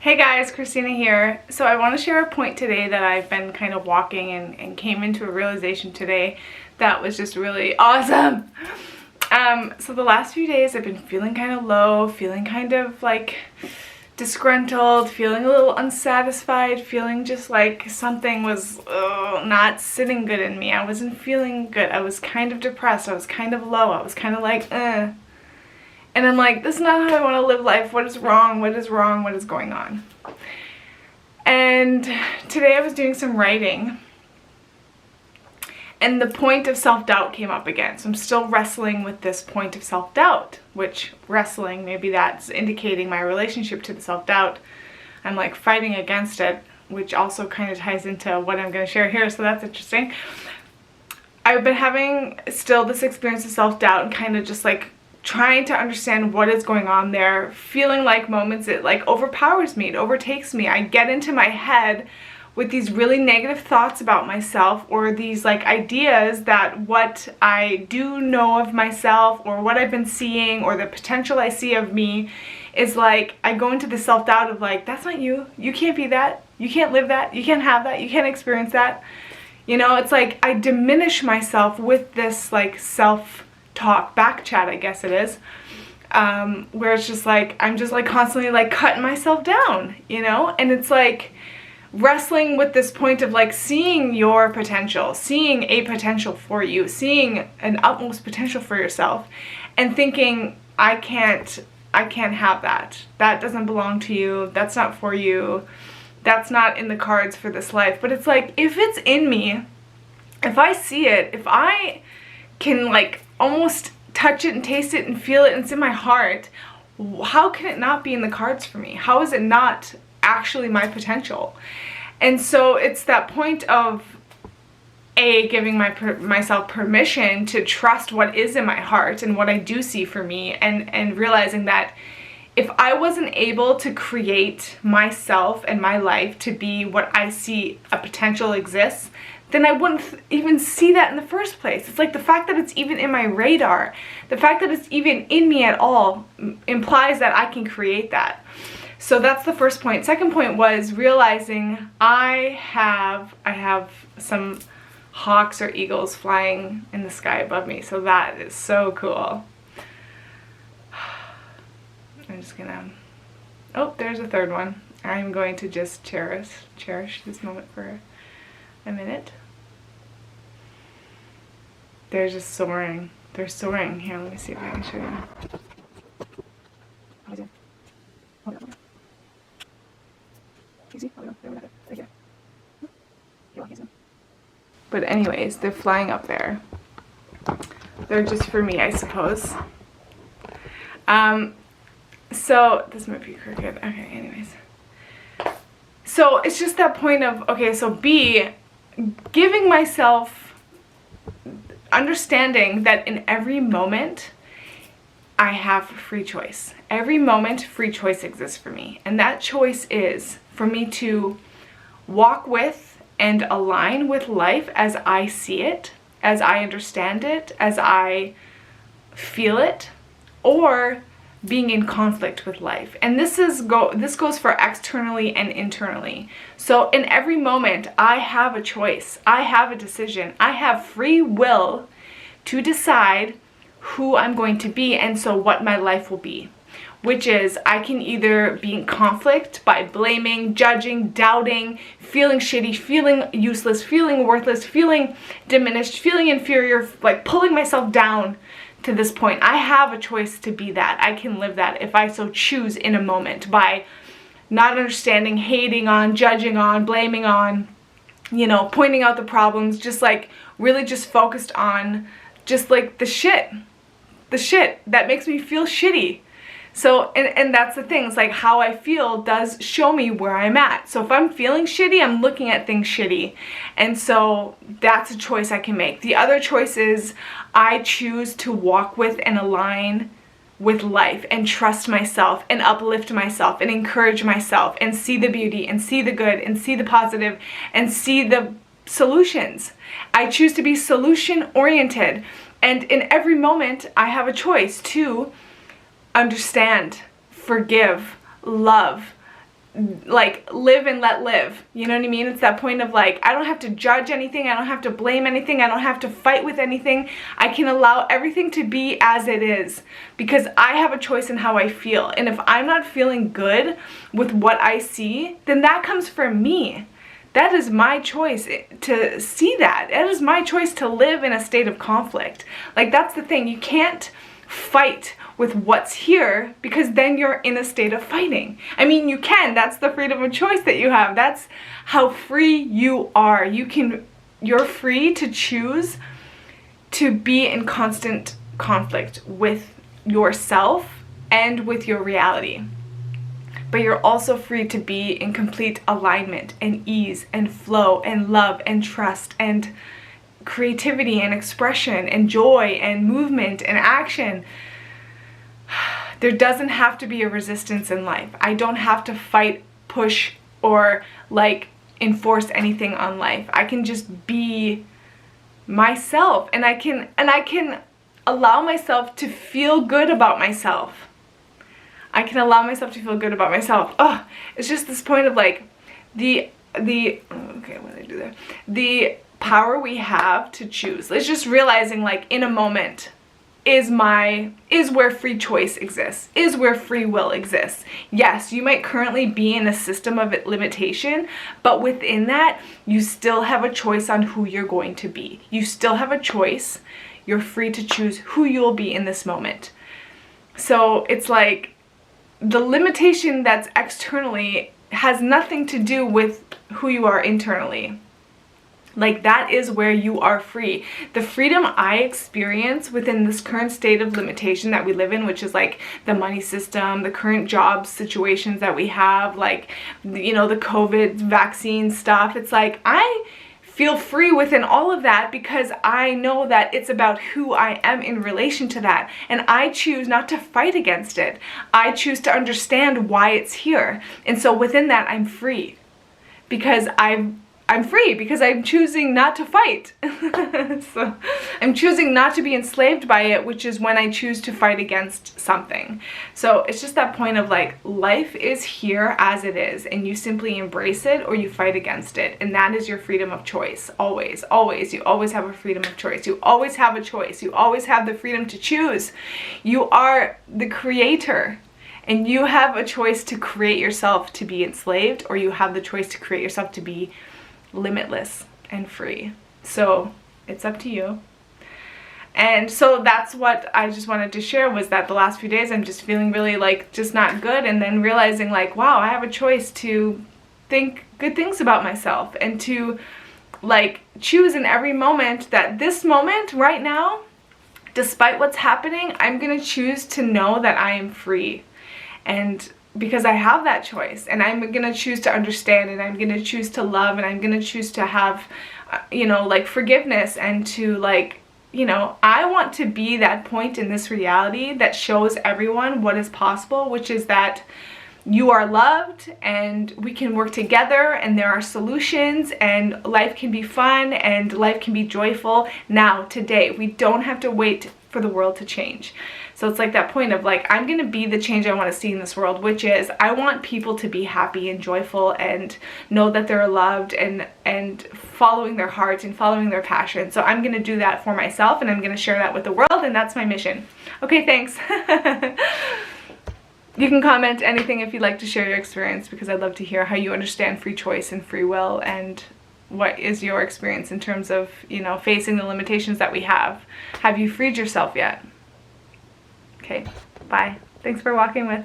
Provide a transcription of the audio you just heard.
Hey guys, Christina here. So I want to share a point today that I've been kind of walking and came into a realization today that was just really awesome. So the last few days I've been feeling kind of low, feeling kind of like disgruntled, feeling a little unsatisfied, feeling just like something was not sitting good in me. I wasn't feeling good. I was kind of depressed. I was kind of low. I was kind of like, And I'm like, this is not how I want to live life. What is wrong? What is wrong? What is going on? And today I was doing some writing. And the point of self-doubt came up again. So I'm still wrestling with this point of self-doubt. Which, wrestling, maybe that's indicating my relationship to the self-doubt. I'm like fighting against it. Which also kind of ties into what I'm going to share here. So that's interesting. I've been having still this experience of self-doubt and kind of just like trying to understand what is going on there, feeling like moments it like overpowers me, it overtakes me. I get into my head with these really negative thoughts about myself, or these like ideas that what I do know of myself or what I've been seeing or the potential I see of me is like, I go into the self-doubt of like, that's not you, you can't be that, you can't live that, you can't have that, you can't experience that. You know, it's like I diminish myself with this like self-talk, back chat I guess it is, where it's just like I'm just like constantly like cutting myself down, you know. And it's like wrestling with this point of like seeing your potential, seeing a potential for you, seeing an utmost potential for yourself, and thinking I can't have that doesn't belong to you, that's not for you, that's not in the cards for this life. But it's like, if it's in me, if I see it, if I can like almost touch it and taste it and feel it and it's in my heart, how can it not be in the cards for me? How is it not actually my potential? And so it's that point of giving myself permission to trust what is in my heart and what I do see for me, and realizing that if I wasn't able to create myself and my life to be what I see a potential exists, then I wouldn't even see that in the first place. It's like the fact that it's even in my radar, the fact that it's even in me at all implies that I can create that. So that's the first point. Second point was realizing I have some hawks or eagles flying in the sky above me. So that is so cool. I'm just gonna, oh, there's a third one. I'm going to just cherish this moment for a minute. They're just soaring. They're soaring. Here, let me see if I can show you. But anyways, they're flying up there. They're just for me, I suppose. So this might be crooked. Okay, anyways. So it's just that point of, okay, so B, giving myself understanding that in every moment I have free choice. Every moment free choice exists for me. And that choice is for me to walk with and align with life as I see it, as I understand it, as I feel it, or being in conflict with life. And this goes for externally and internally. So in every moment I have a choice, I have a decision, I have free will to decide who I'm going to be, and so what my life will be. Which is, I can either be in conflict by blaming, judging, doubting, feeling shitty, feeling useless, feeling worthless, feeling diminished, feeling inferior, like pulling myself down to this point. I have a choice to be that. I can live that if I so choose in a moment, by not understanding, hating on, judging on, blaming on, you know, pointing out the problems, just like really just focused on just like the shit that makes me feel shitty. So, and that's the thing, it's like how I feel does show me where I'm at. So if I'm feeling shitty, I'm looking at things shitty. And so that's a choice I can make. The other choice is I choose to walk with and align with life and trust myself and uplift myself and encourage myself and see the beauty and see the good and see the positive and see the solutions. I choose to be solution oriented. And in every moment, I have a choice to understand, forgive, love, like live and let live. You know what I mean? It's that point of like, I don't have to judge anything, I don't have to blame anything, I don't have to fight with anything. I can allow everything to be as it is, because I have a choice in how I feel. And if I'm not feeling good with what I see, then that comes from me. That is my choice to see that. It is my choice to live in a state of conflict. Like, that's the thing. You can't fight with what's here, because then you're in a state of fighting. I mean, you can. That's the freedom of choice that you have. That's how free you are. You're free to choose to be in constant conflict with yourself and with your reality. But you're also free to be in complete alignment and ease and flow and love and trust and creativity and expression and joy and movement and action. There doesn't have to be a resistance in life. I don't have to fight, push, or like enforce anything on life. I can just be myself, and I can allow myself to feel good about myself. I can allow myself to feel good about myself. Oh, it's just this point of like okay, what did I do there? The power we have to choose. It's just realizing, like, in a moment is where free choice exists, is where free will exists. Yes, you might currently be in a system of limitation, but within that, you still have a choice on who you're going to be. You still have a choice. You're free to choose who you'll be in this moment. So it's like, the limitation that's externally has nothing to do with who you are internally. Like, that is where you are free. The freedom I experience within this current state of limitation that we live in, which is like the money system, the current job situations that we have, like, you know, the COVID vaccine stuff. It's like, I feel free within all of that because I know that it's about who I am in relation to that. And I choose not to fight against it. I choose to understand why it's here. And so within that, I'm free. Because I'm free because I'm choosing not to fight. So I'm choosing not to be enslaved by it, which is when I choose to fight against something. So it's just that point of like, life is here as it is, and you simply embrace it or you fight against it. And that is your freedom of choice. Always, always. You always have a freedom of choice. You always have a choice. You always have the freedom to choose. You are the creator. And you have a choice to create yourself to be enslaved, or you have the choice to create yourself to be limitless and free. So it's up to you. And so that's what I just wanted to share, was that the last few days I'm just feeling really like just not good, and then realizing like, wow, I have a choice to think good things about myself and to like choose in every moment that this moment right now, despite what's happening, I'm gonna choose to know that I am free. And because I have that choice, and I'm gonna choose to understand, and I'm gonna choose to love, and I'm gonna choose to have, you know, like forgiveness, and to like, you know, I want to be that point in this reality that shows everyone what is possible, which is that you are loved and we can work together and there are solutions and life can be fun and life can be joyful now, today. We don't have to wait for the world to change. So it's like that point of like, I'm gonna be the change I want to see in this world, which is I want people to be happy and joyful and know that they're loved and following their heart and following their passion. So I'm gonna do that for myself, and I'm gonna share that with the world, and that's my mission. Okay, thanks. You can comment anything if you'd like to share your experience, because I'd love to hear how you understand free choice and free will, and what is your experience in terms of, you know, facing the limitations that we have. Have you freed yourself yet? Okay, bye. Thanks for walking with.